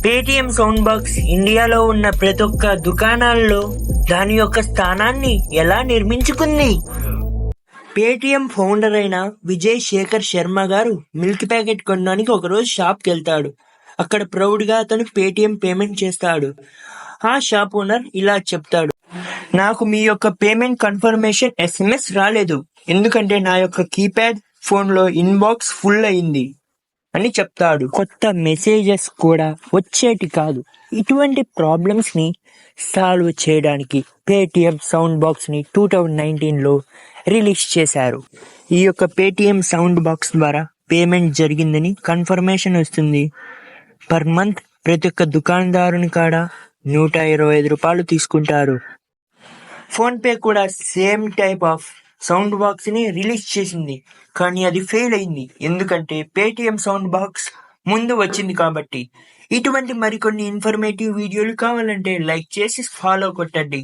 Paytm sound box ఇండియాలో ఉన్న ప్రతి ఒక్క దుకాణాల్లో దాని యొక్క స్థానాన్ని ఎలా నిర్మించుకుంది? పేటిఎం ఫౌండర్ అయిన విజయ్ శేఖర్ శర్మ గారు మిల్క్ ప్యాకెట్ కొనడానికి ఒకరోజు షాప్కి వెళ్తాడు. అక్కడ ప్రౌడ్గా అతను పేటిఎం పేమెంట్ చేస్తాడు. ఆ షాప్ ఓనర్ ఇలా చెప్తాడు, నాకు మీ యొక్క పేమెంట్ కన్ఫర్మేషన్ SMS రాలేదు, ఎందుకంటే నా యొక్క కీప్యాడ్ ఫోన్లో ఇన్బాక్స్ ఫుల్ అయింది అని చెప్తాడు. కొత్త మెసేజెస్ కూడా వచ్చేటి కాదు. ఇటువంటి ప్రాబ్లమ్స్ ని సాల్వ్ చేయడానికి పేటిఎం సౌండ్ బాక్స్ ని 2019లో రిలీజ్ చేశారు. ఈ యొక్క పేటిఎం సౌండ్ బాక్స్ ద్వారా పేమెంట్ జరిగిందని కన్ఫర్మేషన్ వస్తుంది. పర్ మంత్ ప్రతి ఒక్క దుకాణదారుని కాడ 125 రూపాయలు తీసుకుంటారు. ఫోన్ పే కూడా same type of sound box ని రిలీజ్ చేసింది, కానీ అది ఫెయిల్ అయింది. ఎందుకంటే పేటిఎం సౌండ్ బాక్స్ ముందు వచ్చింది కాబట్టి. ఇటువంటి మరికొన్ని ఇన్ఫర్మేటివ్ వీడియోలు కావాలంటే లైక్ చేసి ఫాలో కొట్టండి.